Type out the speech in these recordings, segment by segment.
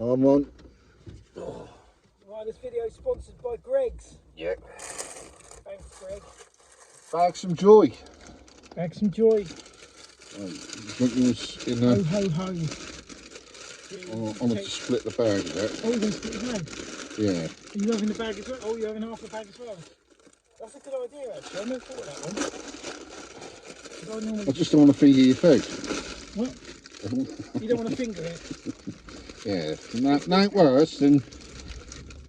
I'm on. Right, this video is sponsored by Greg's. Yeah. Thanks, Greg. Bag some joy. Bag some joy. Drink yours in Ho, ho, ho. I'm going to split the bag of that. Oh, you're going to split the bag? Yeah. Are you having the bag as well? Oh, you're having half the bag as well? That's a good idea, actually. I never thought of that one. I just don't want to finger your food. What? You don't want to finger it? Yeah. No worse than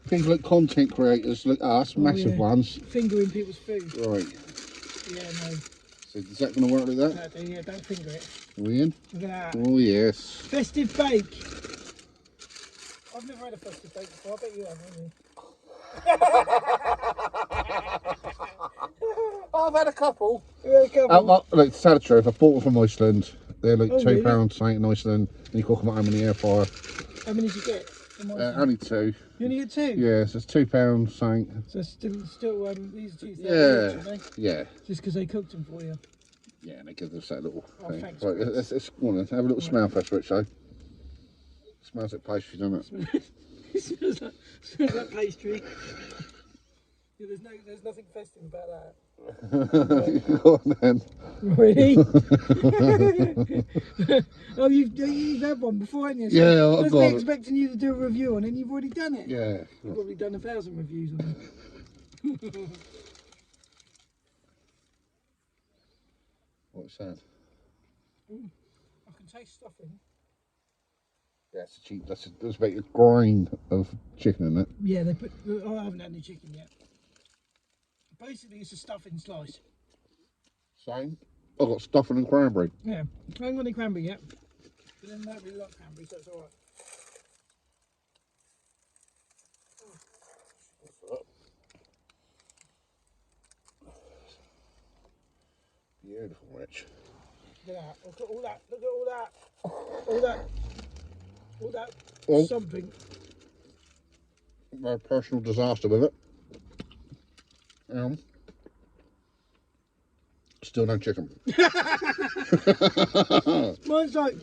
people like content creators like us, massive ones. Fingering people's food. Right. Yeah, no. So is that going to work like that? No, yeah, don't finger it. Are we in? Look at that. Oh, yes. Festive bake. I've never had a festive bake before. I bet you have, haven't you? I've had a couple. You had a couple? Look, to tell the truth, I bought them from Iceland. They're like £2 really? something in Iceland, and you cook them at home in the air fryer. How many did you get? Only 2. You only get 2? Yeah, so it's £2 something. So still these are 2,000 each, aren't they? Yeah. Just because they cooked them for you. Yeah, and they give us that little thing. Thanks. Right, let's go on then. Have a little smell first, Richie. Smells like pastry, doesn't it? It smells like pastry. Yeah, there's nothing festive about that. Go on then. Really? Oh, you've had one before, haven't you? So Yeah, I I've was got expecting you to do a review on it, and you've already done it. Yeah. You've probably done 1,000 reviews on it. What's that? I can taste stuffing. Yeah, it's cheap. That's about a grind of chicken in it. Yeah, they put. Oh, I haven't had any chicken yet. Basically, it's a stuffing slice. Same. I've got stuffing and cranberry. Yeah, I haven't got any cranberry yet. But then I don't really like cranberry, so it's alright. Beautiful, Rich. Look at that. Look at all that. Look at all that. All that. All that. Oh. Something. My personal disaster with it. Still no chicken. Mine's like,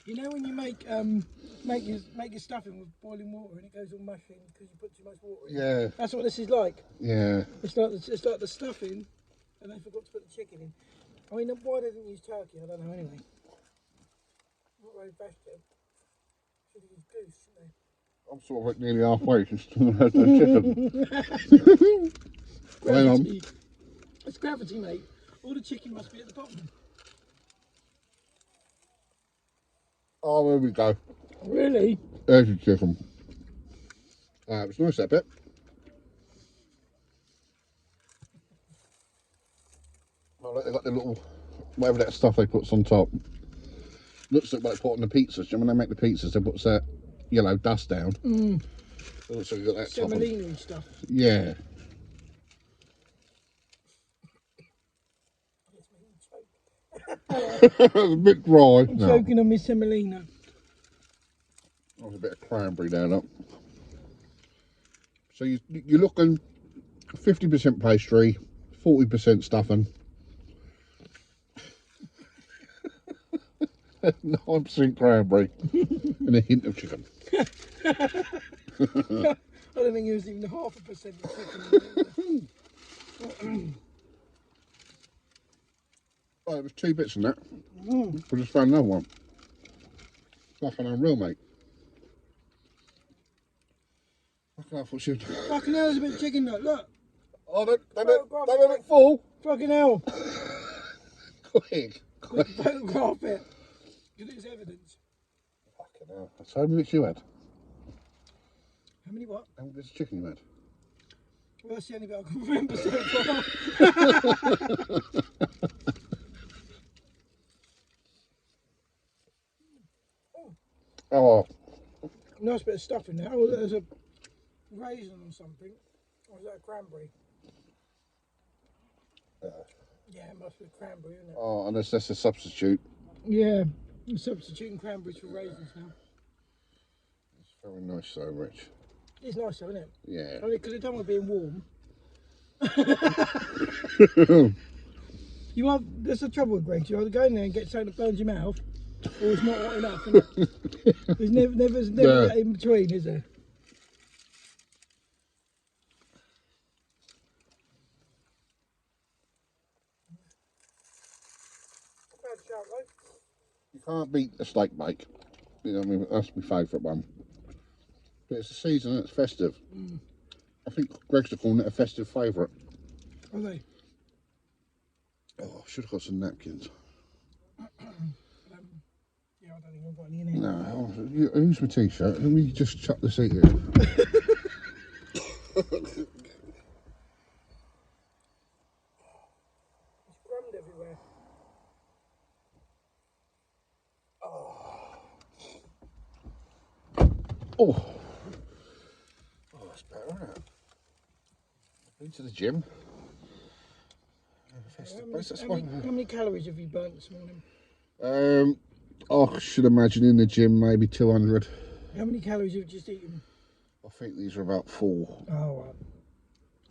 you know when you make your stuffing with boiling water and it goes all mushy because you put too much water in. Yeah. That's what this is like. Yeah. It's like the stuffing, and they forgot to put the chicken in. I mean, why they didn't use turkey, I don't know anyway. Not very vegetable. Should have used goose, shouldn't they? I'm sort of like nearly halfway, just still no chicken. Gravity. It's gravity, mate. All the chicken must be at the bottom. Oh, there we go. Really? There's your chicken. It's nice, that bit. Oh, look, they've got the little, whatever that stuff they put on top. Looks like what they put on the pizzas. You know, when they make the pizzas, they put that yellow dust down. It looks like you got that top on. Semolina stuff. Yeah. It was a bit dry. I'm choking on my semolina. There's a bit of cranberry down up. So you're looking 50% pastry, 40% stuffing, 9% cranberry, and a hint of chicken. I don't think it was even 0.5% of chicken. Oh, there was 2 bits in that. We just found another one. Fucking unreal, mate. Fucking hell, I thought she would... Fucking hell, there's a bit of chicken though, look. Oh, they don't look full. Fucking hell. Quick. Photograph it. Because it's evidence. Fucking hell. So how many bits you had? How many what? How many bits of chicken you had? Well, that's the only bit I can remember so far. Oh. Nice bit of stuff in there. Oh, there's a raisin or something. Or is that a cranberry? Yeah, it must be cranberry, isn't it? Oh, and that's a substitute. Yeah, I'm substituting cranberries for raisins now. It's very nice though, Rich. It's nice though, isn't it? Yeah. Only because it don't want being warm. You are, that's the trouble with Greg. You either go in there and get something that burns your mouth, or it's not hot enough, innit? There's never that in between, is there? You can't beat a steak bake. You know what I mean? That's my favourite one. But it's the season, it's festive. I think Greg's calling it a festive favourite. Are they? Oh, I should have got some napkins. Yeah, I don't think I've got any in here. No, who's my t-shirt? Let me just chuck the seat here. It's crumbed everywhere. Oh, that's better, isn't it? Been to the gym. How many calories have you burnt this morning? I should imagine in the gym maybe 200. How many calories have you just eaten? I think these are about 4. Oh, right.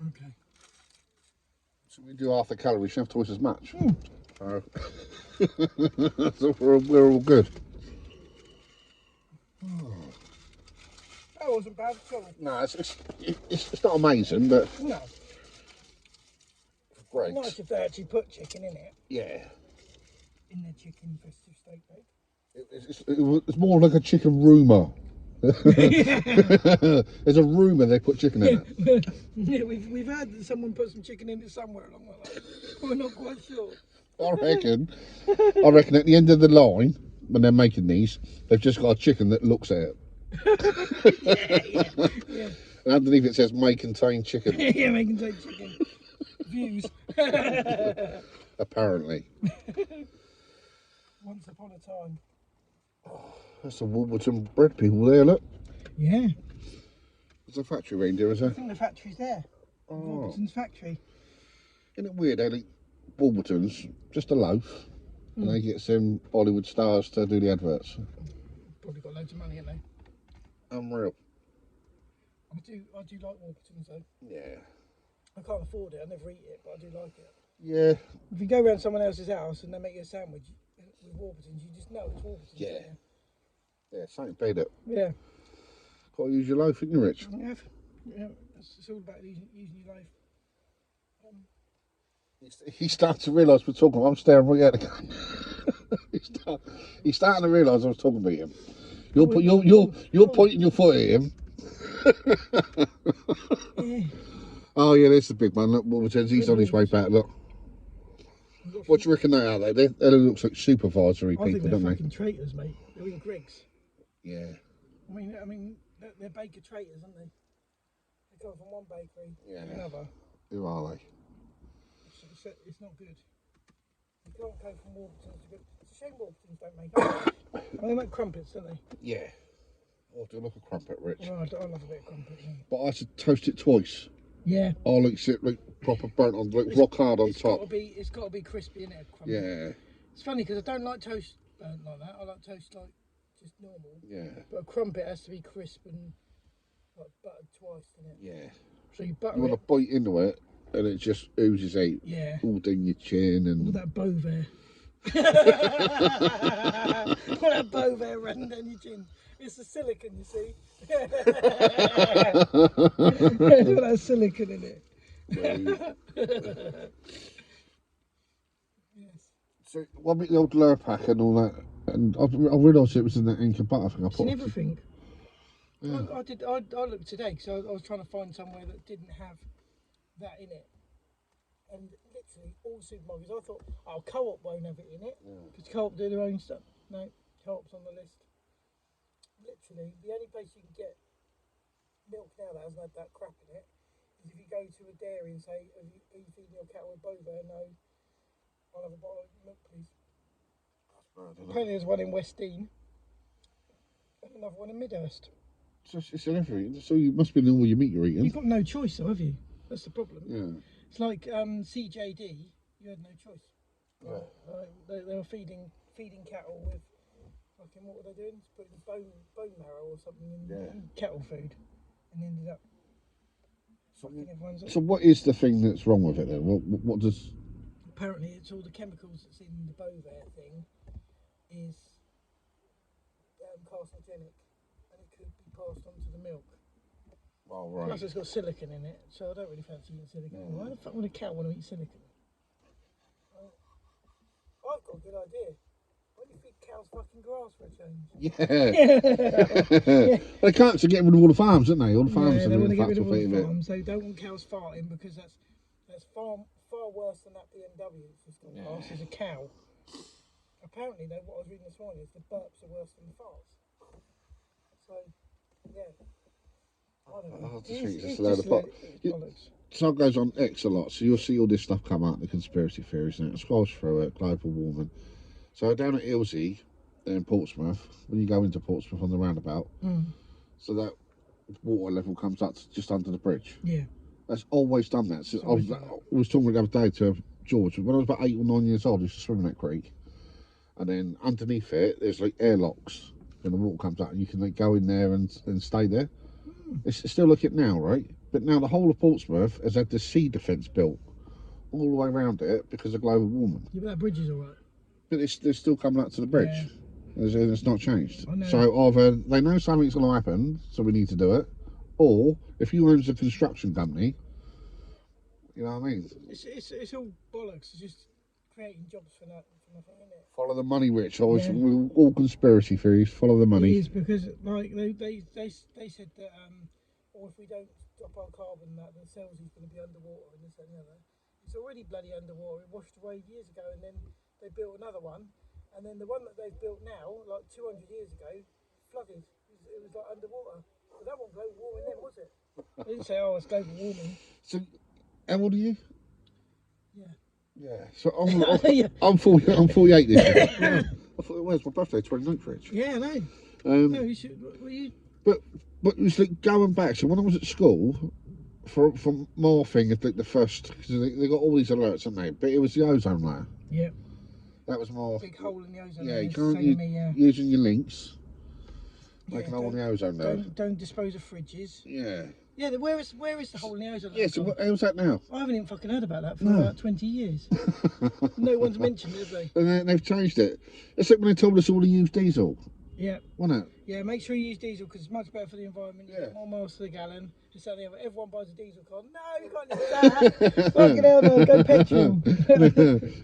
Okay. So we do half the calories, you have twice as much. So, so we're all good. That wasn't bad at all. No, it's not amazing, but No. great. Nice if they actually put chicken in it. Yeah. In the chicken festive steak bake. It's more like a chicken rumour. There's a rumour they put chicken in it. Yeah, we've had someone put some chicken in it somewhere along the line. We're not quite sure. I reckon at the end of the line, when they're making these, they've just got a chicken that looks at it. Yeah. And underneath it says may contain chicken. Yeah, may contain chicken. Views. Apparently. Once upon a time. That's the Wolverton bread people there, look. Yeah. There's a factory reindeer, is there? I think the factory's there. Oh. Wolverton's factory. Isn't it weird how Wolverton's just a loaf and they get some Bollywood stars to do the adverts? Probably got loads of money, haven't they? Unreal. I do like Wolverton's though. Yeah. I can't afford it, I never eat it, but I do like it. Yeah. If you go around someone else's house and they make you a sandwich with Wolverton's, you just know it's Wolverton's. Yeah. Yeah, something beat it. Yeah. Got to use your loaf, isn't you, Rich? Yeah. It's all about using your loaf. He's starting to realise we're talking. I'm staring right at the camera. He's starting to realise I was talking about him. You're pointing your foot at him. Yeah. Oh yeah, there's the big one. Look, Wolverton's. He's on his way back. Look. What do you reckon they are? They look like supervisory people, I think they're don't fucking traitors, mate. They're in Greggs. Yeah. I mean, they're baker traitors, aren't they? They come from one bakery to another. Who are they? It's not good. You can't go from Wolverton's to good. It's a shame Wolverton's don't make it. They make crumpets, don't they? Yeah. Oh, do I look a crumpet, Rich? Oh, I love a bit of crumpet. Yeah. But I should toast it twice. Yeah. Oh, look, sit like proper burnt on, like rock hard on top. It's got to be crispy, innit? Crumpet. Yeah. It's funny because I don't like toast burnt like that. I like toast like just normal. Yeah. But a crumpet has to be crisp and like buttered twice, doesn't it? Yeah. So you butter You want it. to bite into it, and it just oozes out. Yeah. All down your chin and. All that Beauvais. All that Beauvais running down your chin. It's the silicon, you see. There's all that silicon in it. Yes. So, what about the old Lurpak and all that? And I realised it was in that Inca butter thing. I It's put in everything. Yeah. I looked today because I was trying to find somewhere that didn't have that in it. And literally all supermarkets, I thought, oh, Co-op won't have it in it because Co-op do their own stuff. No, Co-op's on the list. Literally, the only place you can get milk now that hasn't had that crap in it is if you go to a dairy and say, are you feeding your cattle with Beauvais? No, I'll have a bottle of milk, please. Apparently there's one in West Dean and another one in Midhurst. So it's in everything. So you must be in all your meat you're eating. You've got no choice though, have you? That's the problem. Yeah. It's like CJD, you had no choice. Yeah. They were feeding cattle with fucking, what were they doing? Just putting bone marrow or something in cattle food, and ended up. So what is the thing that's wrong with it then? What does? Apparently, it's all the chemicals that's in the Beauvais thing is carcinogenic, and it could be passed on to the milk. Oh, right. Plus, it's got silicon in it, so I don't really fancy eating silicon. Why the fuck would a cow want to eat silicon? I've got a good idea. Why do you feed cows fucking grass for a change? Yeah. They can't to get rid of all the farms, don't they? All the farms they are want to get rid fucked of all off the it. farms. They don't want cows farting because that's far worse than that BMW that's just gone past. Is a cow. Apparently, though, what I was reading this morning is the burps are worse than the farts. So, yeah. I don't know. I just think it's It's just a load of bollocks. Stuff goes on X a lot, so you'll see all this stuff come out, the conspiracy theories, and it scrolls through it, global warming. So down at Ilsey in Portsmouth, when you go into Portsmouth on the roundabout, so that water level comes up to just under the bridge. Yeah. That's always done that. So I was talking the other day to George, when I was about 8 or 9 years old, I used to swim in that creek. And then underneath it, there's like airlocks. When the water comes up, and you can like, go in there and stay there. It's still like it now, right? But now the whole of Portsmouth has had this sea defence built all the way around it because of global warming. Yeah, but that bridge is all right. But they're still coming up to the bridge. Yeah. It's not changed. I know. So either they know something's going to happen, so we need to do it, or if you own a construction company, you know what I mean? It's all bollocks. It's just creating jobs for nothing, isn't it? Follow the money, Rich. Always all conspiracy theories. Follow the money. It is because like they said that or if we don't stop our carbon, that the cells is going to be underwater and this and the other. It's already bloody underwater. It washed away years ago, and then they built another one, and then the one that they've built now, like 200 years ago, flooded. It was like underwater. So that wasn't global warming then, was it? They didn't say, oh, it's global warming. So, how old are you? Yeah. Yeah. So I'm 48 this year. I thought it was my birthday, 29th, Rich. Yeah, I know. No, you should. But it was like going back. So when I was at school, for my thing, it's like the first, because they got all these alerts, haven't they? But it was the ozone layer. Yeah. That was more. Big hole in the ozone Yeah, layer. you can't using your links. Make an hole in the ozone layer. Don't dispose of fridges. Yeah. Yeah, where is the hole in the ozone layer? Yeah, so how's that now? I haven't even fucking heard about that for about 20 years. No one's mentioned it, have they? And they've changed it. It's like when they told us all to use diesel. Yeah. Wasn't it? Yeah, make sure you use diesel because it's much better for the environment. You Yeah. get more miles to the gallon. Just like everyone buys a diesel car. No, you can't use that. Fucking hell, no, go petrol.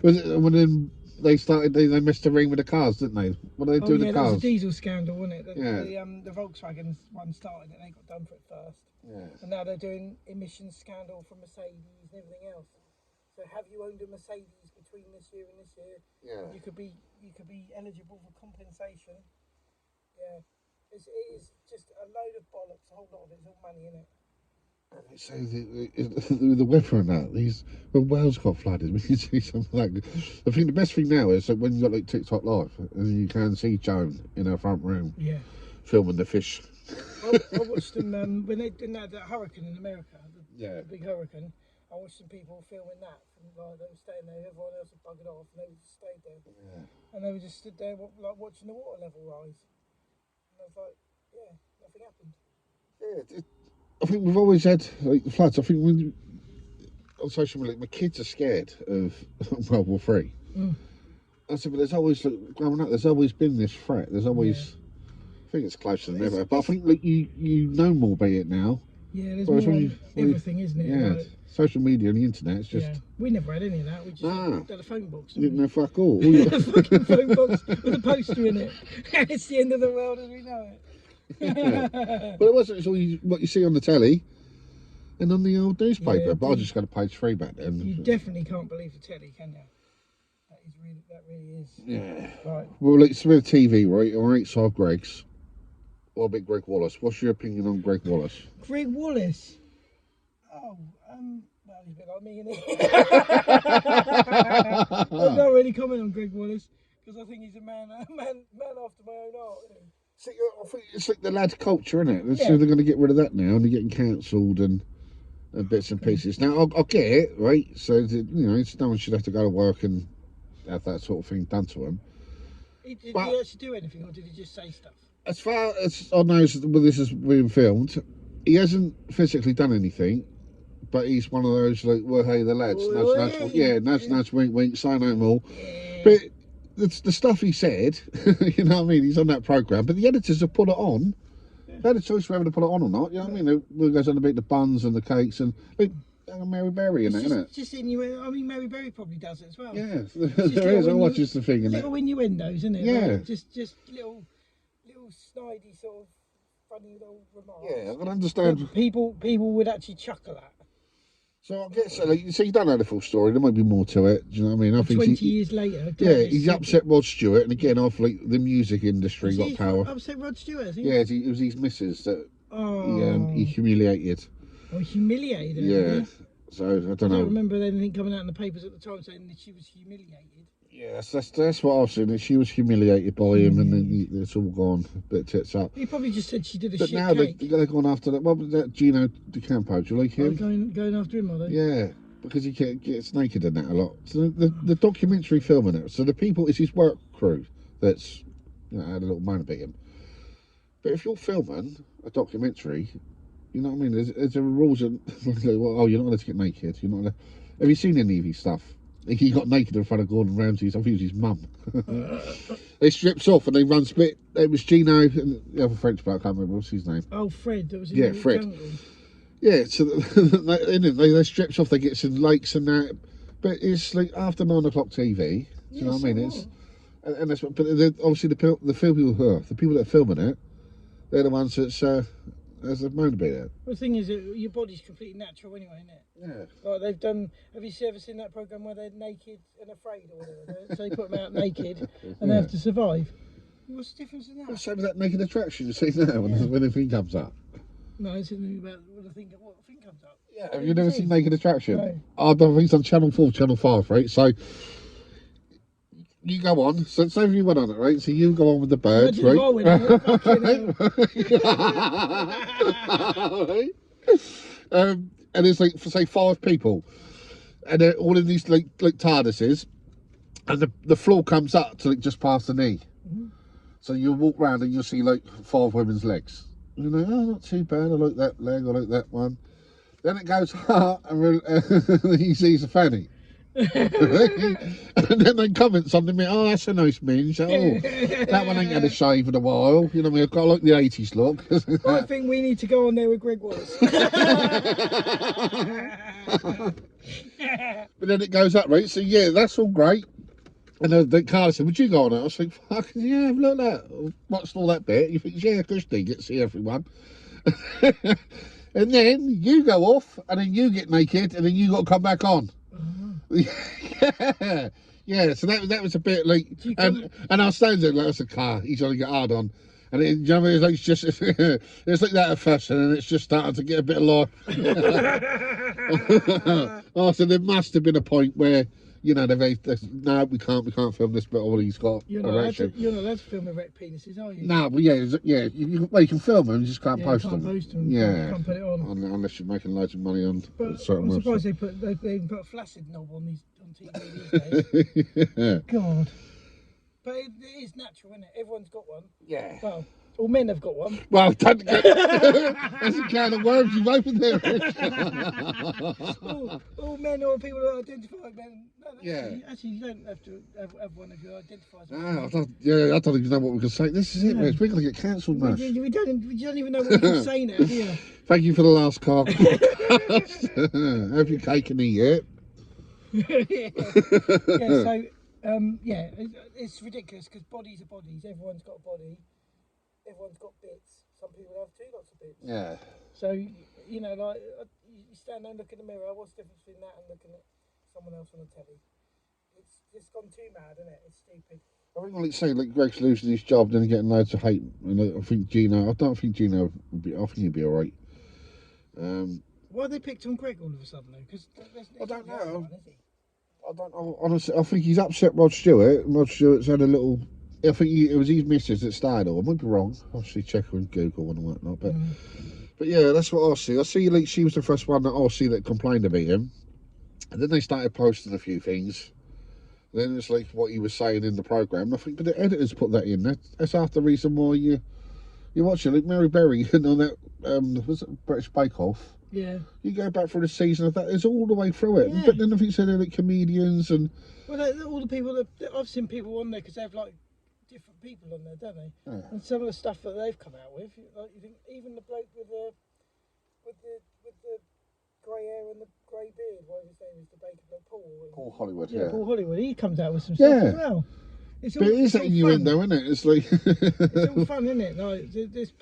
Was it when they started, they messed around with the cars, didn't they? What are they doing with the That cars? was a diesel scandal, wasn't it? Yeah. The Volkswagen one started it, they got done for it first. Yeah. And now they're doing emissions scandal for Mercedes and everything else. So have you owned a Mercedes between this year and this year? Yeah. You could be eligible for compensation. Yeah. It is just a load of bollocks, a whole lot of it's all money in it. So the weather and that, when Wales got flooded, we can see something like that. I think the best thing now is that when you got like TikTok Live, and you can see Joan in her front room filming the fish. I watched them when they did that hurricane in America, the big hurricane. I watched some people filming that. From, like, they were staying there, everyone else had buggered off, and they just stayed there. Yeah. And they were just stood there like watching the water level rise. And I was like, yeah, nothing happened. Yeah, I think we've always had like floods. I think on social media, my kids are scared of World War III. I said, but there's always, like, growing up, there's always been this threat. There's always, I think it's closer than ever. But I think like you know more about it now. Yeah, there's more everything, isn't it? Yeah, like, social media and the internet. It's just. Yeah. We never had any of that. We just had a phone box. Didn't know fuck all. A fucking phone box with a poster in it. It's the end of the world as we know it. But it wasn't. It's all what you see on the telly and on the old newspaper. But I just got a page 3 back then. You definitely can't believe the telly, can you? That really is. Yeah. Right. Well, it's with TV, right? All right, so Greg's. What about Greg Wallace? What's your opinion on Greg Wallace? Greg Wallace? Oh, well, he's a bit like me, isn't he? I'm not really comment on Greg Wallace because I think he's a man after my own heart. Isn't he? See, I think it's like the lad culture, isn't it? So they're going to get rid of that now, and they're getting cancelled and bits and pieces. Now, I'll get it, right? So, that, no one should have to go to work and have that sort of thing done to him. Did he actually do anything, or did he just say stuff? As far as I know, well, this is being filmed, he hasn't physically done anything, but he's one of those, like, well, hey, the lads, nudge, wink, wink, say no more. Yeah. But the stuff he said, you know what I mean? He's on that programme, but the editors have put it on. They had a choice whether to put it on or not. You know what I mean? It goes on about the buns and the cakes and Mary Berry and that, isn't it? Just innuendo. I mean, Mary Berry probably does it as well. Yeah, there is. I watch just the thing in it. Little innuendos, isn't it? Yeah. Like just little snidey sort of funny little remarks. Yeah, I can understand. But people would actually chuckle at. So I guess so you don't know the full story. There might be more to it. Do you know what I mean? I think 20 years later. Yeah, he's upset Rod Stewart, and again, off like the music industry got power. Upset Rod Stewart. Yeah, it was his missus that he humiliated. Oh, humiliated her. Yeah. So I don't know. I don't remember anything coming out in the papers at the time saying that she was humiliated. Yeah, that's what I've seen. That she was humiliated by him, and then it's all gone a bit tits up. He probably just said she did a but shit now cake. they're going after that. What was that? Gino DeCampo. Do you like him? Going after him, are they? Yeah, because he gets naked in that a lot. So the documentary filming it. So the people, it's his work crew that's had a little moan about him. But if you're filming a documentary, you know what I mean? There's a rules and well, you're not allowed to get naked. You're not allowed. Have you seen any of his stuff? He got naked in front of Gordon Ramsay's. I think it was his mum. They strips off and they run split. It was Gino and the other French bloke. I can't remember what's his name. Oh, Fred. That was in the Fred. jungle. Yeah, so they strips off. They get some lakes and that, but it's like after 9 o'clock TV. Do you know what I mean? It's and that's but obviously the people that are filming it, they're the ones that's as they've moaned about it. The thing is, your body's completely natural anyway, isn't it? Yeah. Like they've done. Have you ever seen that program where they're naked and afraid or whatever? So they put them out naked and they have to survive. What's the difference in that? What's the same with that naked attraction you see now when the thing comes up? No, it's something about what the thing comes up. Yeah. Have you never seen Naked Attraction? No. I don't think it's on Channel 4, Channel 5, right? So you go on. So say if you went on it, right? So you go on with the birds, right? And it's like for say 5 people, and they're all in these like TARDISes, and the floor comes up to like just past the knee. So you walk round and you'll see like 5 women's legs. You know, oh, not too bad. I like that leg. I like that one. Then it goes hard, and he sees a fanny. And then they comment something. Oh, that's a nice minge. Oh, that one ain't had a shave in a while. You know, I quite like the 80s look. I think we need to go on there with Greg was. But then it goes up, right? So yeah, that's all great. And the Carla said, would you go on it? I was like, fuck, yeah, look at that. Watched all that bit. You think, yeah, Christy, get to see everyone. And then you go off, and then you get naked, and then you got to come back on. Yeah, so that was a bit like, and I stand there like, that's a car, he's trying to get hard on. And it, you know, it's like, just, it's like that at first, and then it's just starting to get a bit of life. Oh, so there must have been a point where, you know, no, we can't film this bit all he's got. You're not allowed to film erect penises, are you? No, but yeah, you can film them, you just can't post them. Yeah, you can't put it on. Unless you're making loads of money on certain I'm surprised websites. they put a flaccid knob on TV these days. God. But it is natural, isn't it? Everyone's got one. Yeah. Well, all men have got one. Well, that's a can of worms you've opened there, Rich. all men or people who identify as men. No, actually, you don't have to have one if you identify as men. I don't even know what we can say. This is it, Rich. We're going to get cancelled, man. We don't even know what we can say now, do you? Thank you for the last car. Have your cake and eat it. It's ridiculous because bodies are bodies. Everyone's got a body. Everyone's got bits. Some people have 2 lots of bits. Yeah. So, you know, like, you stand there and look in the mirror, what's the difference between that and looking at someone else on the telly? It's just gone too mad, isn't it? It's stupid. I think, like, say, like, Greg's losing his job, then getting loads of hate. And I think Gino, I don't think Gino would be, I think he'd be alright. Why they picked on Greg all of a sudden, though? Because I don't know. I don't know. Honestly, I think he's upset Rod Stewart. Rod Stewart's had a little... I think it was his missus that started all. I might be wrong. Obviously, check on Google and whatnot. But yeah, that's what I see. I see like she was the first one that I see that complained about him. And then they started posting a few things. Then it's like what he was saying in the programme. I think, but the editors put that in. That's half the reason why you're watching. Like Mary Berry, you know, that was it British Bake Off. Yeah. You go back through the season of that, it's all the way through it. Yeah. But then I think so they're like comedians and Well, all the people I've seen people on there because they have like different people on there, don't they? yeah. And some of the stuff that they've come out with, like you think even the bloke with the grey hair and the grey beard, whatever his name is, the bacon, Paul. Paul Hollywood, Yeah, yeah. Paul Hollywood. He comes out with some stuff as well. It's all, but it is it's that all innuendo, fun. isn't it? It's like It's all fun, isn't it? Like it's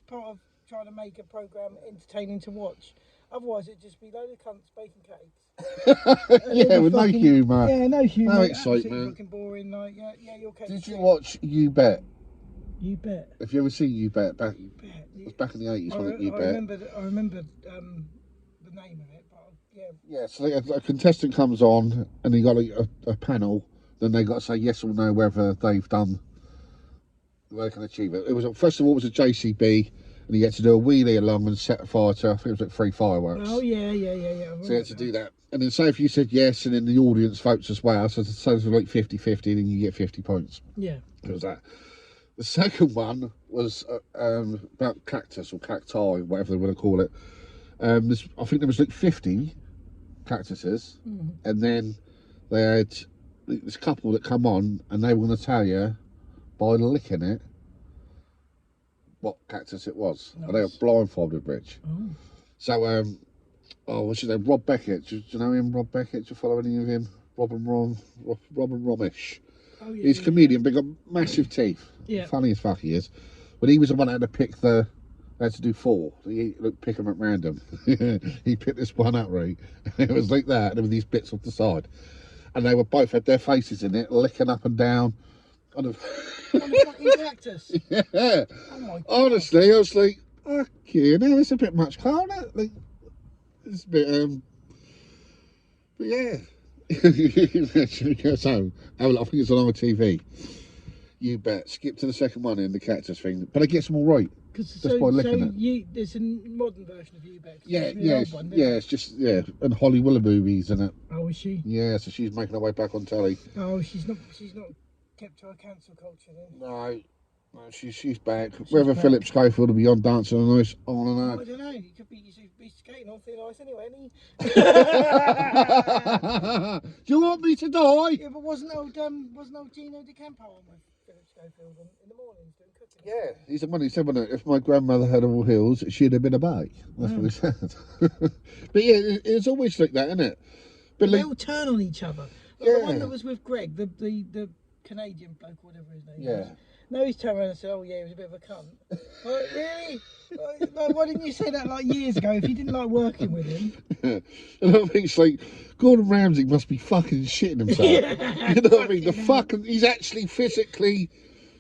part of trying to make a program entertaining to watch. Otherwise, it'd just be load of cunts baking cakes. yeah, with no humour. Yeah, no humour. No Absolutely excitement. fucking boring. Like, yeah, you're okay. Did you watch You Bet? You Bet. Have you ever seen You Bet? Back, You Bet. it was back in the 80s, wasn't it? You Bet. I remember the name of it, but yeah. Yeah, so a contestant comes on and he got like a panel. Then they got to say yes or no whether they've done, they can achieve it. It was first of all it was a JCB, and he had to do a wheelie along and set fire to, I think it was like 3 fireworks. Oh yeah. So he had to do that, and then say if you said yes, and then the audience votes as well. So it's like 50-50, then you get 50 points. Yeah. It was that. The second one was about cactus or cacti, whatever they want to call it. I think there was like 50 cactuses, and then they had this couple that come on, and they were going to tell you by licking it what cactus it was. Nice. And they were blindfolded, Rich. Oh. So, what's his name? Rob Beckett. Do you know him, Rob Beckett? Do you follow any of him? Robin Romish. Oh, yeah, he's a comedian, but got massive teeth. Yeah. Funny as fuck he is. But he was the one that had to pick they had to do 4. So he pick them at random. He picked this one up, right? And it was like that, and there were these bits off the side. And they were both had their faces in it, licking up and down. On the fucking cactus. Yeah. Oh my God. Honestly, I was like, okay, now it's a bit much, can't it? Like, it's a bit, but yeah. So, I think it's on ITV. You Bet. Skip to the second one in the cactus thing, but it gets them all right. Just by licking it. There's a modern version of You Bet. Yeah. It's just and Holly Willoughby's in it. Oh, is she? Yeah, so she's making her way back on telly. Oh, she's not kept to her cancel culture then. No, she's back. Whether Philip Schofield will be on Dancing on Ice, I don't know. I don't know. He could be skating on thin ice anyway, isn't he? Do you want me to die? Yeah, but wasn't old Gino De Campo on with Philip Schofield in the mornings doing cooking? Yeah, he's the one who said, if my grandmother had all heels, she'd have been a bake. That's what he said. But yeah, it's always like that, isn't it? But they all turn on each other. Like the one that was with Greg, the Canadian bloke, whatever his name was. No, he's turned around and said, "Oh yeah, he was a bit of a cunt." Like, really? Like, why didn't you say that like years ago if you didn't like working with him? And I think it's like Gordon Ramsay must be fucking shitting himself. You know what I mean? He's actually physically.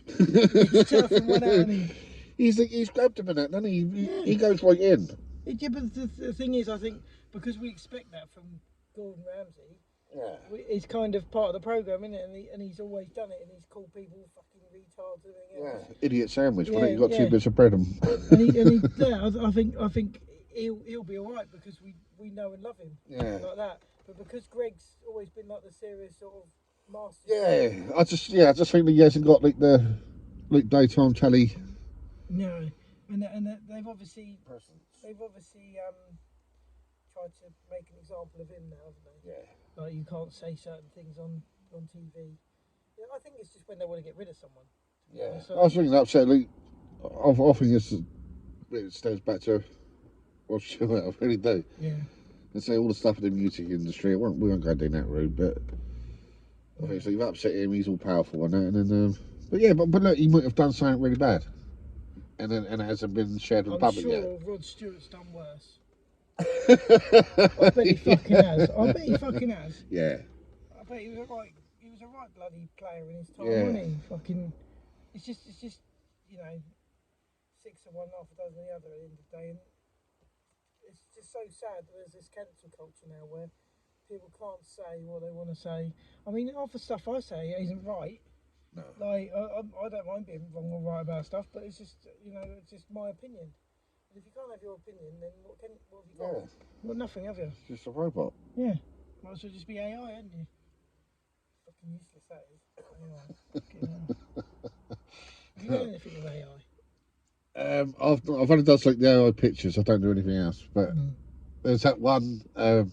He's tough and went out, and he's grabbed him in it, and he goes right in. Yeah, but the thing is, I think because we expect that from Gordon Ramsay. Yeah. It's kind of part of the programme, isn't it? And he's always done it, and he's called people fucking retards and everything else. Yeah, idiot sandwich. Why don't you got 2 bits of bread and I think he'll be all right because we know and love him. Yeah. Like that. But because Greg's always been like the serious sort of master. Yeah. I just think that he hasn't got like the daytime telly. No. And they've obviously tried to make an example of him now, haven't they? Yeah. Like you can't say certain things on TV. Yeah, I think it's just when they want to get rid of someone. Yeah. I was thinking upset. Like, I think it stems back to what I really do. Yeah. And say all the stuff in the music industry. We won't go down that road, but I think so you've upset him. He's all powerful and that, and then. But look, he might have done something really bad, and it hasn't been shared with the public yet. I'm sure Rod Stewart's done worse. I bet he fucking has. Yeah. I bet he was a right bloody player in his time, wasn't he? Fucking. It's just 6 of one, half a dozen of the other at the end of the day, and it's just so sad that there's this cancel culture now where people can't say what they want to say. I mean, half the stuff I say isn't right. No. Like I don't mind being wrong or right about stuff, but it's just it's just my opinion. And if you can't have your opinion, then what have you got? Yeah. Well, nothing, have you? Just a robot. Yeah. Might as well just be AI, hadn't you? Fucking useless that is. AI. Have you done anything with AI? I've only done like the AI pictures. I don't do anything else. But there's that one where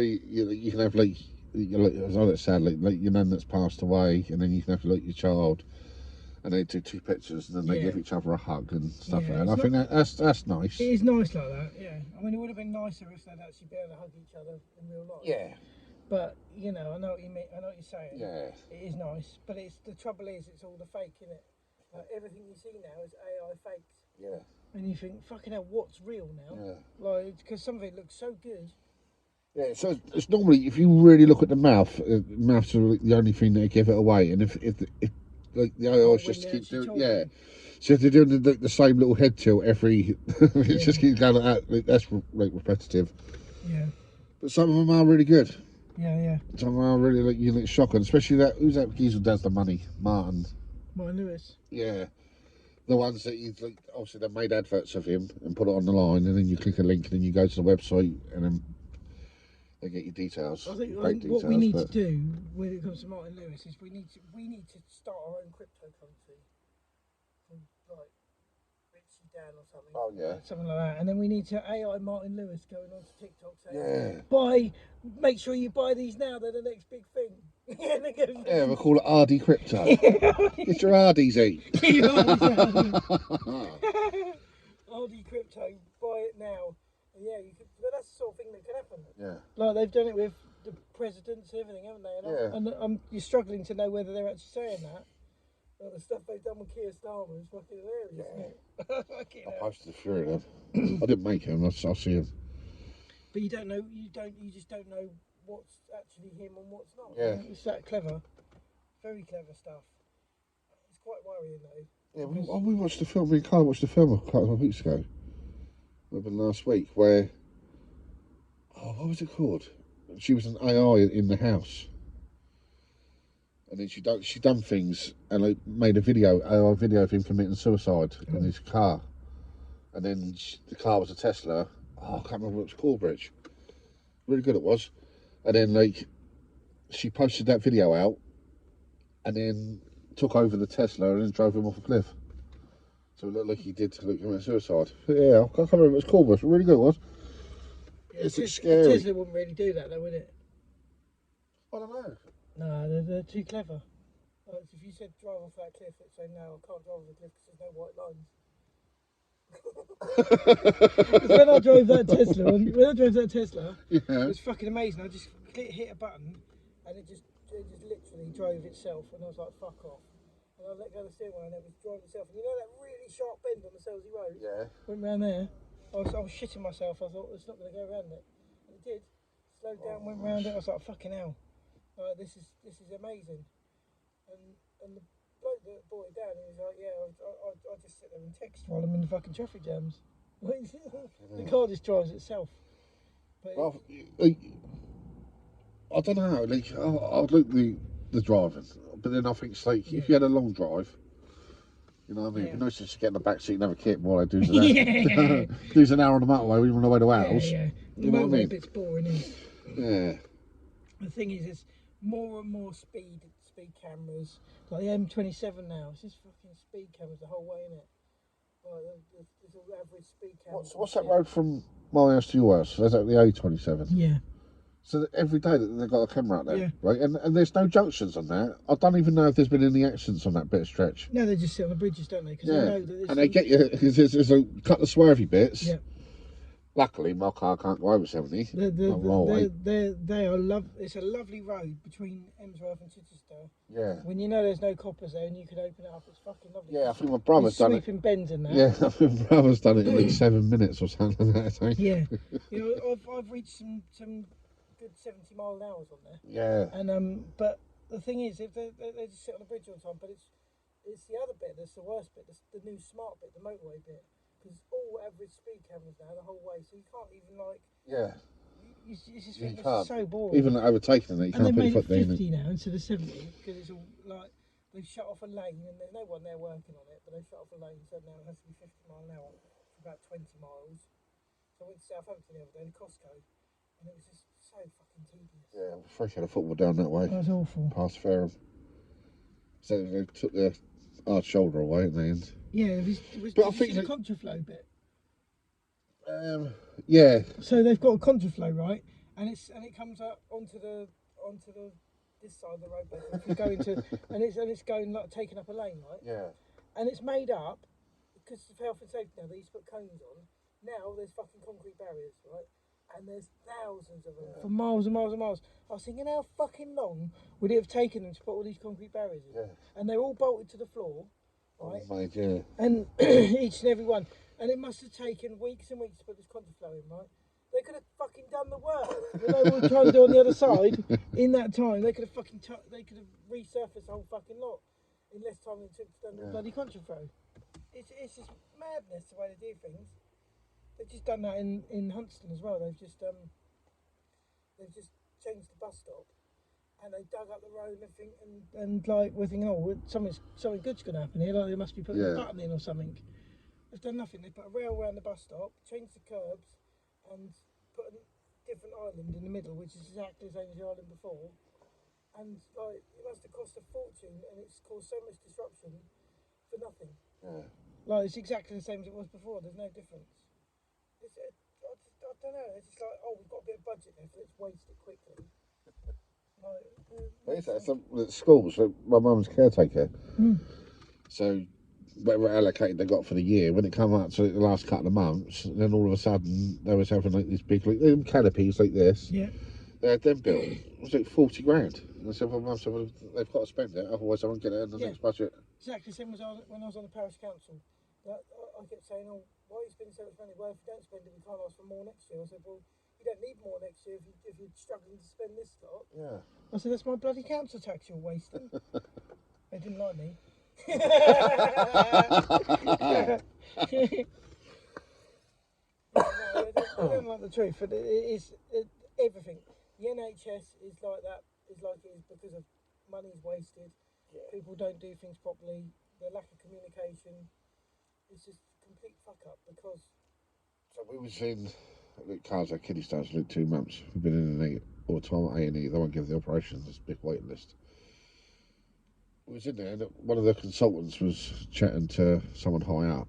you can have like, it's not that sad, like your nan that's passed away, and then you can have like your child, and they do two pictures, and then they give each other a hug and stuff like that. And I think that's nice. It is nice like that, yeah. I mean, it would have been nicer if they'd actually be able to hug each other in real life. Yeah. But you know, I know what you mean. I know what you're saying. Yeah. It is nice, but the trouble is, it's all the fake, isn't it? Everything you see now is AI faked. Yeah. And you think, fucking hell, what's real now? Yeah. Like, because some of it looks so good. Yeah, so it's normally, if you really look at the mouths are like the only thing that give it away. And if like the AI just keeps doing, so if they're doing the same little head tilt every, it just keeps going like that. That's like repetitive. Yeah. But some of them are really good. Yeah. Some of them are really like shocking, especially who's that geezer who does the money, Martin Lewis. Yeah. The ones that you like, obviously they made adverts of him and put it on the line, and then you click a link, and then you go to the website, and then they get your details. I think what we need to do when it comes to Martin Lewis is we need to start our own cryptocurrency, like Richie, Dan or something. Oh yeah, something like that. And then we need to AI Martin Lewis going on to TikTok saying, make sure you buy these now. They're the next big thing. We'll call it RD Crypto. Get your RDs in. RD Crypto, buy it now. Yeah, you could, but that's the sort of thing that can happen. Yeah. Like they've done it with the presidents and everything, haven't they? And you're struggling to know whether they're actually saying that. Like the stuff they've done with Keir Starmer is fucking hilarious, isn't it? I posted a few of them. I didn't make them. I'll see them. But you don't know. You just don't know what's actually him and what's not. Yeah. It's that clever. Very clever stuff. It's quite worrying though. Yeah, we watched the film. Me and Carl watched the film a couple of weeks ago. Maybe last week, where what was it called? She was an AI in the house, and then she done things and like made a video of him committing suicide in his car, and then the car was a Tesla. I can't remember what it was called, Bridge. Really good it was, and then like she posted that video out, and then took over the Tesla and then drove him off a cliff. So it looked like he did commit suicide. But yeah, I can't remember what it's called, but it's really good, it was. It's scary. Tesla wouldn't really do that though, would it? I don't know. No, they're too clever. Like, if you said drive off that cliff, it'd say no, I can't drive off the cliff because there's no white lines. When I drove that Tesla, it was fucking amazing. I just hit a button and it just literally drove itself, and I was like, fuck off. And I let go of the steering wheel and it was driving itself. And you know that really sharp bend on the Selsey Road? Yeah. Went round there. I was shitting myself. I thought it's not going to go around it. And it did. Slowed down, went round it. I was like, fucking hell. This is amazing. And the bloke that brought it down, he was like, yeah, I just sit there and text while I'm in the fucking traffic jams. The car just drives itself. But I don't know. Like, I'd look the driving, but then I think it's like if you had a long drive, you know what I mean. It'd be nice just to get in the back seat and have a kip while I do that. Do's an hour on the motorway, even on the way to Wales. You know what I mean? Bit's boring, isn't it? Yeah. The thing is, it's more and more speed cameras. Like the M27 now, it's just fucking speed cameras the whole way, innit? Like there's all average speed cameras. What's that road from my house to your house? Is that the A27? Yeah. So every day that they've got a camera out there, right? And there's no junctions on that. I don't even know if there's been any accidents on that bit of stretch. No, they just sit on the bridges, don't they? Cause they know that and they get you, because there's a couple of swervy bits. Yeah. Luckily, my car can't go over 70. They are It's a lovely road between Emsworth and Chichester. Yeah. When you know there's no coppers there and you can open it up, it's fucking lovely. Yeah, I think my brother's done it. Sweeping bends and that. Yeah, I think my brother's done it in like 7 minutes or something like that. Yeah. You know, I've reached some good 70 mile an hour on there. Yeah. And but the thing is, if they just sit on the bridge all the time, but it's the other bit that's the worst bit, the new smart bit, the motorway bit. Because all average speed cameras now the whole way, so you can't even like. Yeah. You just think it's so boring. Even overtaking it, you can't put your foot down. And they've made it 50 now instead of 70 because it's all like they've shut off a lane and there's no one there working on it, but they've shut off a lane so now it has to be 50 mile an hour for about 20 miles. So I went to Southampton the other day to Costco, and it was just so fucking tedious. Yeah, I wish I had a football down that way. That was awful. Past Fareham. So they took the hard shoulder away at the end. Yeah, But I did you think see the that- contraflow bit? Yeah, So they've got a contraflow, right? And it comes up onto the this side of the road. Basically. If you go into and it's going like taking up a lane, right? yeah, And it's made up because of health and safety. Now they used to put cones on. Now there's fucking concrete barriers, right? And there's thousands of them for miles and miles and miles. I was thinking, how fucking long would it have taken them to put all these concrete barriers in? Yeah. And they're all bolted to the floor, right? oh, mate, yeah. And each and every one. And it must have taken weeks and weeks to put this contraflow in, right? They could have fucking done the work that they were trying to do on the other side in that time. They could have fucking they could have resurfaced the whole fucking lot in less time than it took to do the bloody contraflow. It's just madness the way they do things. They've just done that in Huntston as well. They've just changed the bus stop and they dug up the road and everything and like we're thinking, oh, something good's gonna happen here, like they must be putting a button in or something. They've done nothing. They put a rail around the bus stop, changed the curbs and put a different island in the middle, which is exactly the same as the island before. And like it must have cost a fortune and it's caused so much disruption for nothing. Yeah. Like it's exactly the same as it was before. There's no difference. I don't know. It's just like, oh, we've got a bit of budget there, so let's waste it quickly. It's at schools. So my mum's caretaker. So whatever allocated they got for the year, when it come up to the last couple of months, then all of a sudden they was having like these big like canopies like this. Yeah. They had them built. It was like 40 grand. And I said, well, Mum, so they've got to spend it, otherwise I won't get it in the next budget. Exactly the same as when I was on the parish council. I kept saying, oh, why are you spending so much money? Well, if you don't spend it, we can't ask for more next year. I said, well, you don't need more next year if you're struggling to spend this lot. Yeah. I said, that's my bloody council tax you're wasting. They didn't like me. No, they don't like the truth. But everything. The NHS is like that. Is like it is because of money's wasted. Yeah. People don't do things properly. The lack of communication. It's just a complete fuck up because. So we was in Car's at Kidney Stones for like 2 months. We've been in and all the time at A&E. They won't give the operations. There's a big waiting list. We was in there and one of the consultants was chatting to someone high up.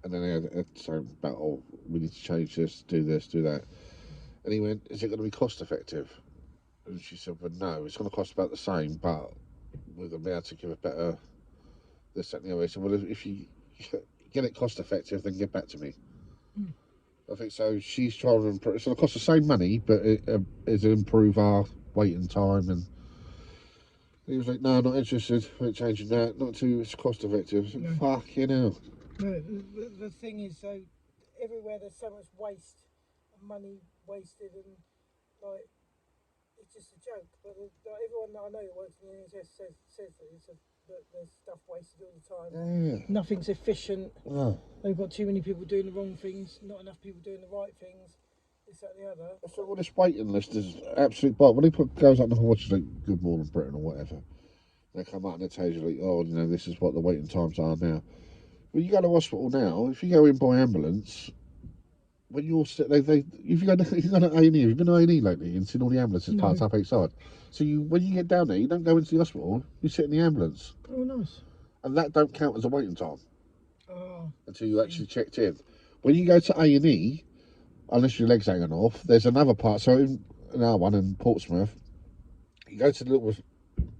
And then they had something about, oh, we need to change this, do that. And he went, is it going to be cost effective? And she said, well, no, it's going to cost about the same, but we're going to be able to give a better this, that, and the other. He said, well, if you get it cost effective, then get back to me. I think so. She's trying to improve. It's going to cost the same money, but it's to improve our waiting time. And he was like, no, not interested. We're changing that. Not too, it's cost effective. No. Fucking hell. No, the thing is, so everywhere there's so much waste and money wasted, and like it's just a joke. But like, everyone that I know that works in the NHS says that there's stuff wasted all the time. Yeah. Nothing's efficient. No. They've got too many people doing the wrong things, not enough people doing the right things. This, that, and the other. So all this waiting list is absolute bot. When he goes up and watches like Good Morning Britain or whatever, they come out and they tell you like, oh, you know, this is what the waiting times are now. Well, you go to hospital now. If you go in by ambulance, when you're if you go to A&E, have you been to A&E lately and seen all the ambulances parked up outside? So when you get down there, you don't go into the hospital. You sit in the ambulance. Oh, nice. And that don't count as a waiting time. Oh. Until you actually checked in. When you go to A&E, unless your leg's hanging off, there's another part. So in our one in Portsmouth, you go to the little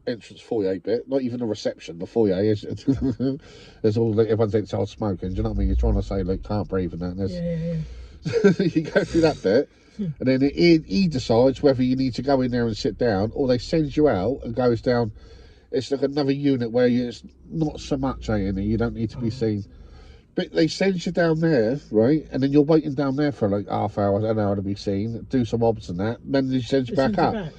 entrance foyer bit, not even a reception, the foyer is there's all like, everyone's outside smoking, do you know what I mean? You're trying to say like can't breathe and that, and there's you go through that bit and then he decides whether you need to go in there and sit down, or they send you out and goes down. It's like another unit where it's not so much A&E, you don't need to be seen, but they send you down there, right, and then you're waiting down there for like half hour, an hour to be seen, do some obs and that, and then they send you back up.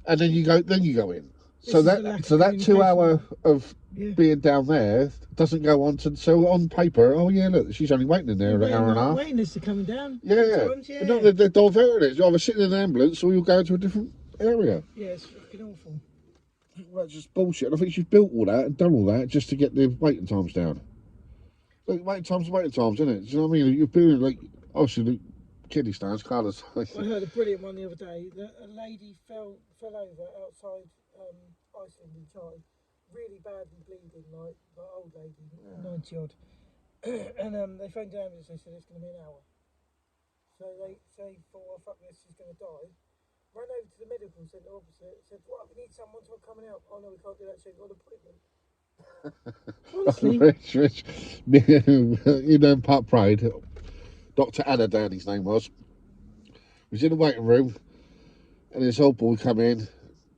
And then you go in. So that 2 hour of being down there doesn't go on to, so on paper, oh yeah, look, she's only waiting in there an hour and a half. Waiting list are coming down. Yeah. No, they're diverting it. You're either sitting in an ambulance or you'll go to a different area. Yeah, it's fucking awful. That's just bullshit. And I think she's built all that and done all that just to get the waiting times down. Like, waiting times, isn't it? Do you know what I mean? You've been like, obviously, the kidney stones, Carla's. I heard a brilliant one the other day. A lady fell over outside Iceland in Chile, really badly bleeding, like old lady, 90 odd. And they phoned the ambulance. They said it's going to be an hour. So they thought, well, fuck this, she's going to die. Ran over to the medical centre opposite. Said, "What? We need someone to come and help." "Oh no, we can't do that. She's got an appointment." Honestly, Rich. You know, in Park Parade, Dr. Anna Dan, his name was in the waiting room, and this old boy come in,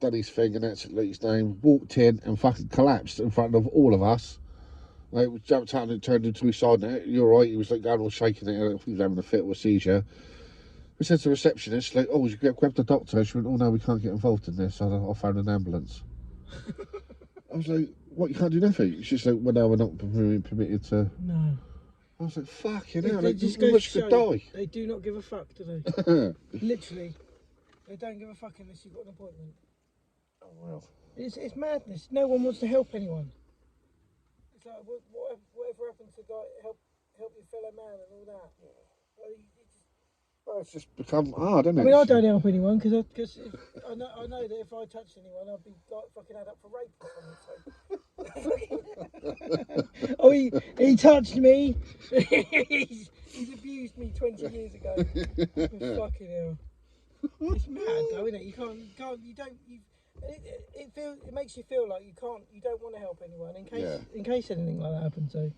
done his thing, and that's his name. Walked in and fucking collapsed in front of all of us. Like, we jumped out and turned into his side. Now, "You're right." He was like going all shaking it. He was having a fit or a seizure. We said to the receptionist, like, "Oh, you grab the doctor." She went, "Oh no, we can't get involved in this. I'll phone an ambulance." I was like, "What? You can't do nothing?" She's like, "Well, no, we're not permitted to." no. I was like, "Fucking hell!" They Like, just we go to wish could die. They do not give a fuck, do they? Literally, they don't give a fuck unless you've got an appointment. Oh well. It's madness. No one wants to help anyone. It's like whatever happened to like help your fellow man and all that. Like, Well, it's just become hard, isn't it? I mean, I don't help anyone because I know that if I touched anyone, I'd be like fucking had up for rape or something. So. Oh, he touched me. he's abused me 20 years ago. Fucking hell. It's mad though, isn't it? It makes you feel like you don't want to help anyone in case anything like that happens. So,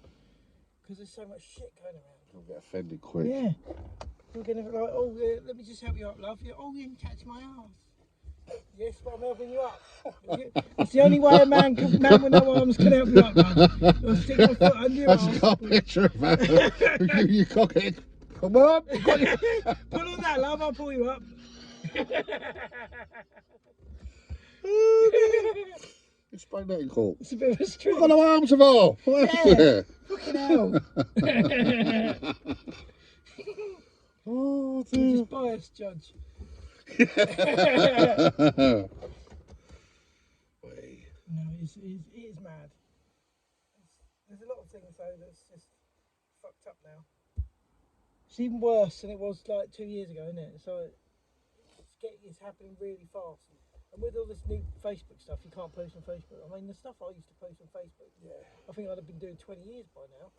because there's so much shit going around. You'll get offended quick. Yeah. We're going to be like, "Oh, let me just help you up, love." "Oh, you didn't touch my arse." "Yes, but I'm helping you up." It's the only way a man with no arms can help you up, love. I'll stick my foot under your arse. I just got a picture of that. You cock it. Come on. Pull on that, love. I'll pull you up. Explain that in court. It's a bit of a stretch. What kind of arms have I? Yeah. Fucking hell. Oh, You're dear. just biased, Judge. No, it is mad. There's a lot of things though that's just fucked up now. It's even worse than it was like 2 years ago, isn't it? So it's happening really fast. And with all this new Facebook stuff, you can't post on Facebook. I mean, the stuff I used to post on Facebook, I think I'd have been doing 20 years by now.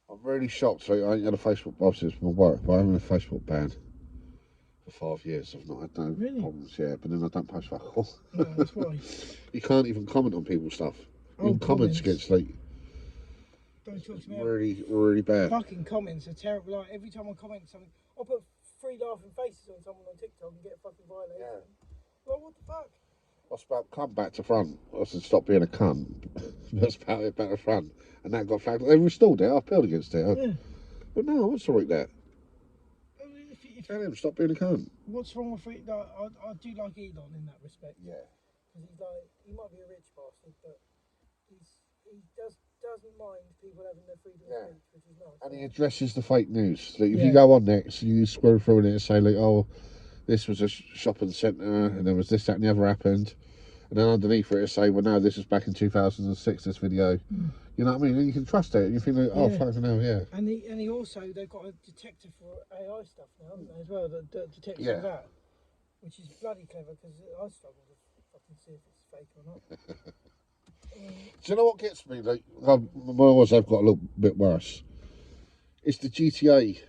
I'm really shocked. Like, I ain't got a Facebook since my work, but I'm in a Facebook ban for 5 years. I've not had no problems yet, but then I don't post fuck all. No, that's why. You can't even comment on people's stuff. Even comments gets like don't talk to me. Really bad. Fucking comments are terrible. Like every time I comment something, I'll put 3 laughing faces on someone on TikTok and get a fucking violation. Yeah. Well, what the fuck? I spoke cunt back to front. I said stop being a cunt. That's about it back to front. And that got flagged. They restored it. I appealed against it. But no, what's wrong with that? Tell him stop being a cunt. What's wrong with it? Like, I do like Elon in that respect. Yeah. Because he might be a rich bastard, but he doesn't mind people having their freedom of speech, which is nice. And he addresses the fake news. Like, if you go on next, you scroll through it and say like, oh, this was a shopping centre and there was this, that and the other happened. And then underneath it, it'll say, well, no, this was back in 2006, this video. You know what I mean? And you can trust it. And you feel like, oh, fucking hell, yeah. And he also, they've got a detector for AI stuff now, haven't they, as well, that detects all that. Which is bloody clever, because I struggle to fucking see if it's fake or not. Do you know what gets me? Like, I've got a little bit worse. It's the GTA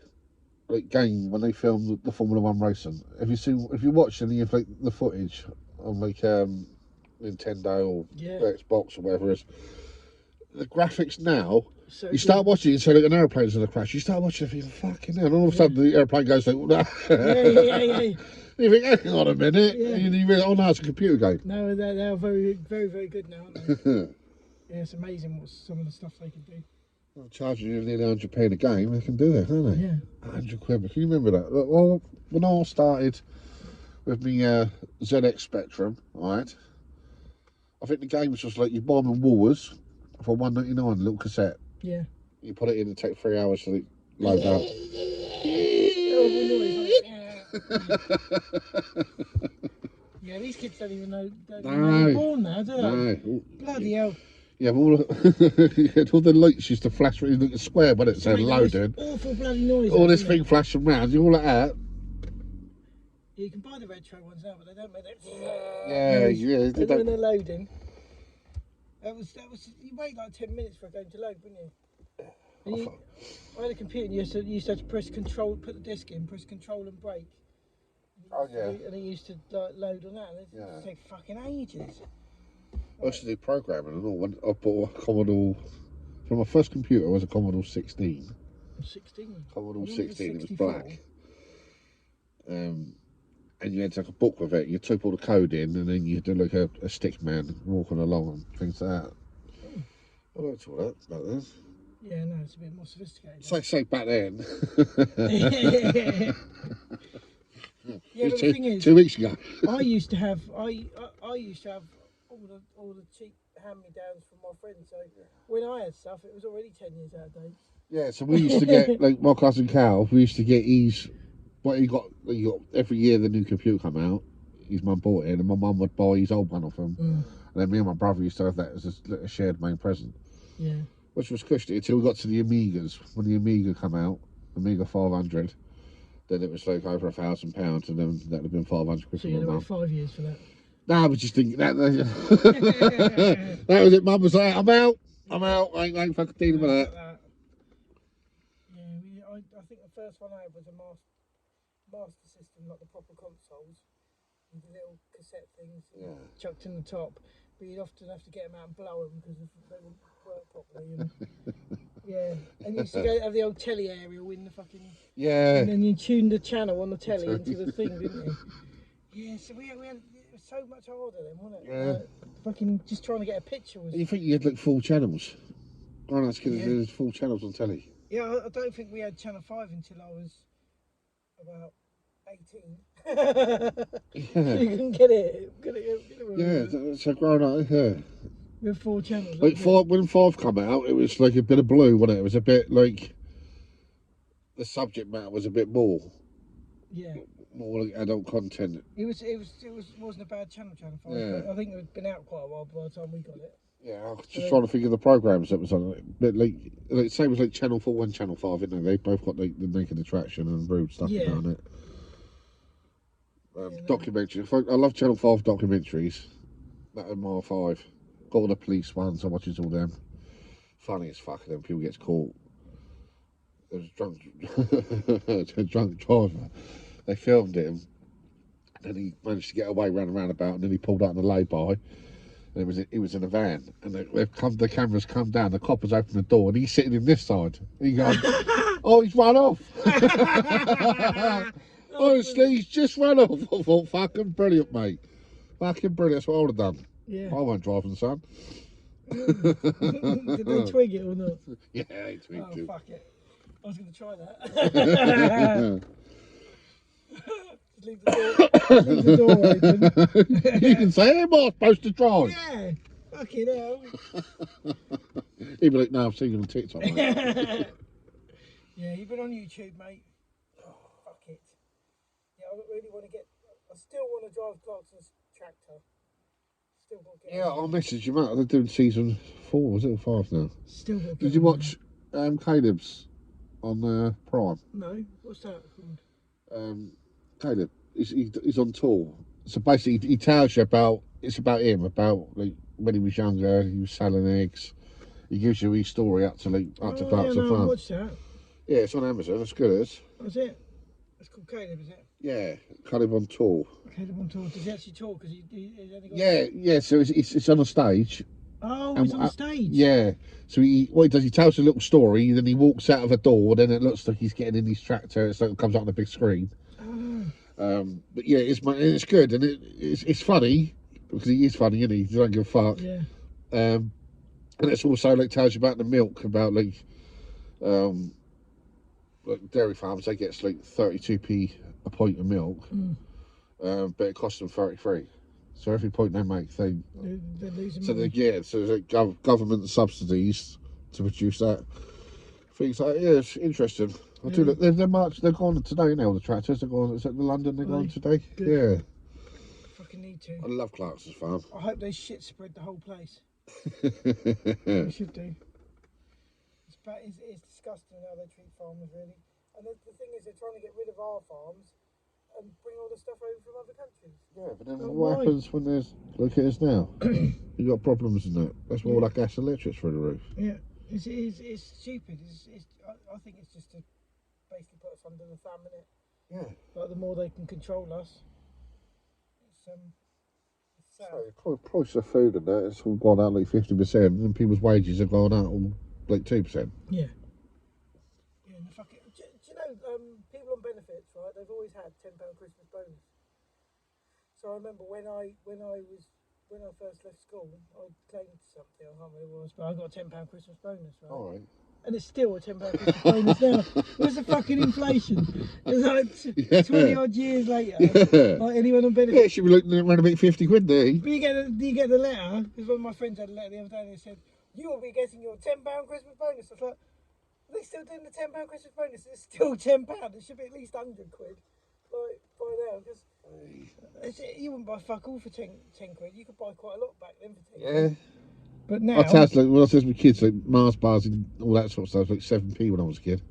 game when they film the Formula 1 racing. If you watch any of the footage on Nintendo or Xbox or whatever it is, the graphics now, so you start watching it, so an aeroplane's in a crash, you start watching it and you think, fucking hell, and all of a sudden the aeroplane goes like, You think, hang on a minute, and you realise, oh no, it's a computer game. No, they're very, very, very good now, aren't they? Yeah, it's amazing what some of the stuff they can do. Well, charging you nearly £100 a game, they can do that, can't they? Yeah. £100. Can you remember that? Well, when I started with my ZX Spectrum, right, I think the games was like you buy them in Woolworths for $1.99, little cassette. Yeah. You put it in and take 3 hours to load up. Yeah, these kids don't even know they're born now, do they? No. Bloody hell. Yeah, all the lights used to flash when you look at square when it said loading. Awful bloody noise. All this thing flashing round, you all like that. Yeah, you can buy the retro ones now, but they don't make that. Yeah. When they're loading. That was. You wait like 10 minutes for a game to load, wouldn't you? And I had a computer and you used to have to press control, put the disc in, press control and brake. Oh yeah. And it used to like load on that, and it used to take fucking ages. I used to do programming and all. When I bought a Commodore, for my first computer was a Commodore 16. 16. Commodore 16, it was black. And you had to take a book with it. You type all the code in, and then you had to look at a stick man walking along and things like that. I liked all that back then. Yeah, no, it's a bit more sophisticated. Say back then. Yeah, but the thing is, 2 weeks ago. I used to have all the cheap hand-me-downs from my friends. So when I had stuff, it was already 10 years out of date. Yeah, so we used to get, like my cousin Cal, we used to get his, he got every year the new computer come out, his mum bought it, and my mum would buy his old one off him. And then me and my brother used to have that as a shared main present. Yeah. Which was cushy until we got to the Amigas. When the Amiga come out, Amiga 500, then it was like over £1,000, and then that would have been 500 quid. So you had to wait 5 years for that? Nah, I was just thinking that that was it. Mum was like, I'm out. I ain't fucking dealing with that. Yeah, I think the first one I had was a master system, like the proper consoles, with the little cassette things chucked in the top. But you'd often have to get them out and blow them because they wouldn't work properly. Yeah, and you used to go have the old telly aerial in the fucking... Yeah. And then you tuned the channel on the telly into the thing, didn't you? Yeah, so we had it was so much harder then, wasn't it? Yeah. Fucking just trying to get a picture was... You think you had like 4 channels? Oh, that's because there's 4 channels on telly. Yeah, I don't think we had Channel 5 until I was about 18. Yeah. You couldn't get it. Yeah, so growing up, yeah. We had 4 channels. Like when 5 come out, it was like a bit of blue, wasn't it? It was a bit like the subject matter was a bit more. Yeah. More like adult content. It wasn't a bad channel, Channel 5. Yeah. But I think it had been out quite a while by the time we got it. Yeah, I was just trying to think of the programmes that was on it. But like same as like Channel 4 and Channel 5, didn't they? They both got like the Naked Attraction and rude stuff on it. Documentaries. I love Channel 5 documentaries. That and Mile 5. Got all the police ones. I watches all them. Funny as fuck. Then people gets caught. There was a drunk driver. They filmed him, and he managed to get away, ran around about, and then he pulled out in a lay-by. And he was in a van, and the cameras come down. The coppers open the door, and he's sitting in this side. He goes, "Oh, he's run off." Honestly, he's just run off. I thought, fucking brilliant, mate. Fucking brilliant. That's what I would have done. Yeah. I won't driving, son. Did they twig it or not? Yeah, they twigged it. Oh, fuck it. I was going to try that. Leave the door open. You can say, am I supposed to drive? Yeah. Fucking hell. He'd be like, no, I've seen you on TikTok, mate. Yeah, you've been on YouTube, mate. Oh, fuck it. Yeah, I really want to get... I still want to drive Clarkson's tractor. Still got to get... Yeah, I'll message you, mate. They're doing season 4, was it 5 now? Still got to get... Did you watch Caleb's on Prime? No. What's that called? Caleb, he's on tour. So basically, he tells you about, it's about him, about like when he was younger, he was selling eggs. He gives you his story up to Clarkson Farm. I watched that. Yeah, it's on Amazon. It's good, is. That's it. It's called Caleb, is it? Yeah, Caleb on tour. Caleb on tour. Does he actually talk? Because he's only got... Yeah. So it's on a stage. Oh, he's on stage. Yeah. So what he does, he tells a little story, then he walks out of a door, then it looks like he's getting in his tractor. It's like it comes out on a big screen. But yeah, it's good, and it's funny because he is funny, isn't he? He don't give a fuck. Yeah. And it's also like tells you about the milk, about like dairy farms. They get like 32p a pint of milk, but it costs them 33. So every point they make, they're losing money. So there's like government subsidies to produce that. Things like it's interesting. I do look. They're gone today now. The tractors. They're gone. Is it the London? They're gone today. Good. Yeah. Fucking need to. I love Clarkson's Farm. I hope they shit spread the whole place. They should do. It's disgusting how they treat farmers, really. And the thing is, they're trying to get rid of our farms and bring all the stuff over from other countries. Yeah, but then what happens when there's, look at us now? You got problems in that. That's why all that gas and electric's through the roof. Yeah, it's stupid. I think it's just to basically put us under the thumb, innit? Yeah. Like the more they can control us, it's sad. So, price of food and that, it's all gone out like 50%, and people's wages have gone out all like 2%. Yeah. Yeah, and fuck it. Do you know, people on benefits, right? They've always had £10 Christmas bonus. So I remember when I first left school, I claimed something. I can't remember what it was, but I got a £10 Christmas bonus, right? All right. And it's still a £10 Christmas bonus now. Where's the fucking inflation? It's like 20 odd years later. Yeah. Like anyone on benefits. Yeah, it should be looking around about 50 quid there. But you get the letter, because one of my friends had a letter the other day and they said, you will be getting your £10 Christmas bonus. I was like, are they still doing the £10 Christmas bonus? It's still £10. It should be at least 100 quid. Like, by now, because you wouldn't buy fuck all for 10 quid. You could buy quite a lot back then for 10 quid. Yeah. But now... I tell you, like, when I said to my kids, like Mars bars and all that sort of stuff, like 7p when I was a kid.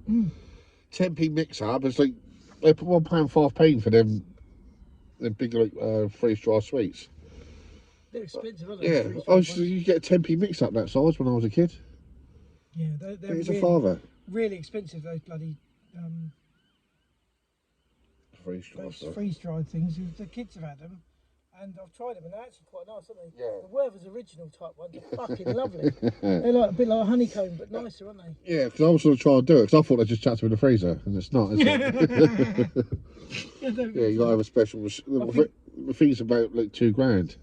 10p mix up, it's like, they put £1 5p for them big, like, freeze-dry sweets. They're expensive, aren't they? Yeah, you get a 10p mix up that size when I was a kid. Yeah, they're It's really, a father. really expensive, those bloody freeze-dried things. The kids have had them, and I've tried them, and they're actually quite nice, aren't they? Yeah. The Werther's original type ones are fucking lovely. They're like a bit like honeycomb, but nicer, aren't they? Yeah, because I was going to try and do it, because I thought they just chucked them in the freezer, and it's not, is it? Yeah, you got to have a special... The thing's about like £2,000.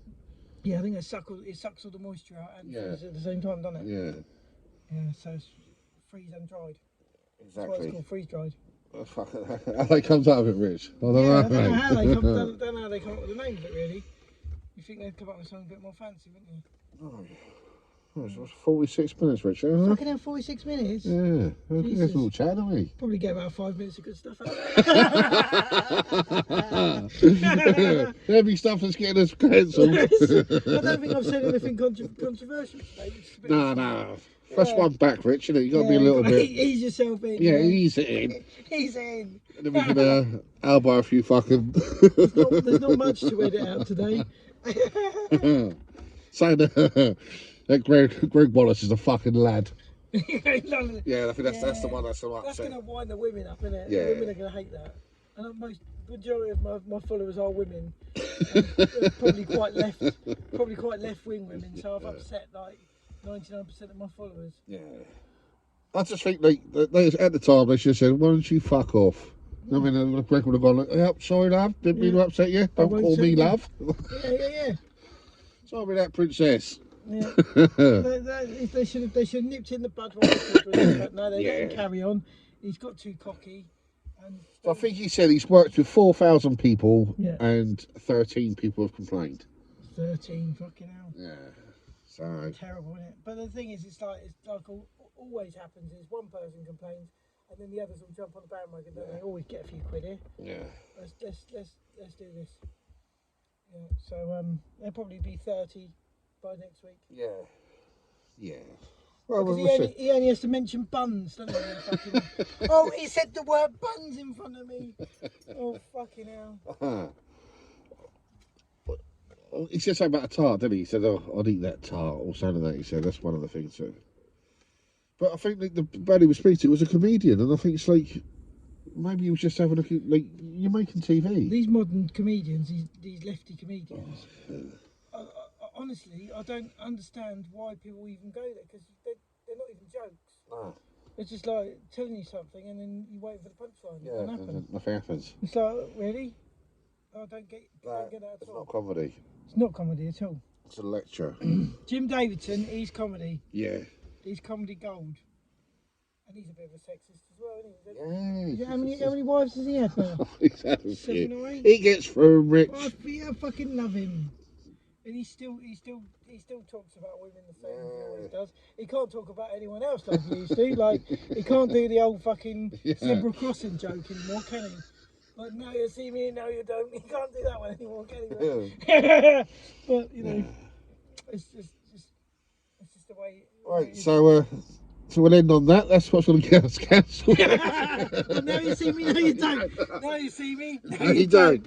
Yeah, I think it sucks all the moisture out and freeze at the same time, doesn't it? Yeah. Yeah, so it's freeze and dried. That's why Exactly. it's called freeze dried. Oh, fuck, how they comes out of it, Rich? I don't know. I don't know how they come up with the name of it, really. You think they'd come up with something a bit more fancy, wouldn't you? Oh, it's 46 minutes, Rich. Huh? Fucking hell, 46 minutes? Yeah, I think that's a little chat, haven't we? Probably get about 5 minutes of good stuff out of it. Heavy stuff that's getting us cancelled. I don't think I've said anything controversial today. No. Fresh one back, Rich, innit? You got to be a little bit... Ease yourself in. Yeah, ease it in. Ease in. And then we can elbow a few fucking... There's not much to edit out today. Saying that Greg Wallace is a fucking lad. Yeah, I think that's the one that's so upset. That's going to wind the women up, isn't it? Yeah. The women are going to hate that. And majority of my followers are women. Probably quite left-wing women, so I've upset like 99% of my followers. Yeah. I just think they at the time they should have said, why don't you fuck off? I mean, Greg would have gone, like, oh, sorry, love, didn't mean to upset you. Don't call me love. Yeah. Sorry, that princess. Yeah. they should have nipped in the bud while but no, they let him carry on. He's got too cocky. And I think he said he's worked with 4,000 people and 13 people have complained. 13, fucking hell. Yeah. So terrible, isn't it? But the thing is, it's like always happens is one person complains and then the others will jump on the bandwagon, don't they? Always get a few quid here. Yeah. Let's do this. Yeah. So there'll probably be 30 by next week. Yeah. Well, he only has to mention buns, doesn't he? Fucking, oh, he said the word buns in front of me. Oh, fucking hell. He said something about a tart, didn't he? He said, oh, I'd eat that tart or something like that. He said, that's one of the things. But I think like, the man he was speaking to was a comedian, and I think it's like, maybe he was just having a look at, like, you're making TV. These modern comedians, these lefty comedians, honestly, I don't understand why people even go there, because they're not even jokes. No. It's just like telling you something and then you wait for the punchline. Yeah, and nothing happens. It's like, really? I don't get that at all. It's not comedy. It's not comedy at all. It's a lecture. Jim Davidson, he's comedy. Yeah. He's comedy gold. And he's a bit of a sexist as well, Yeah. isn't he? How many wives has he had now? He's had a 7 or 8? He gets through, Rich. I fucking love him. And he still talks about women the same as he always does. He can't talk about anyone else like he used to. Like, he can't do the old fucking zebra crossing joke anymore, can he? Like, now you see me, now you don't. He can't do that one anymore, can he? But, you know, it's just the way... Right, so we'll end on that. That's what's going to get us cancelled. But now you see me, now you don't. Now you see me, now you don't.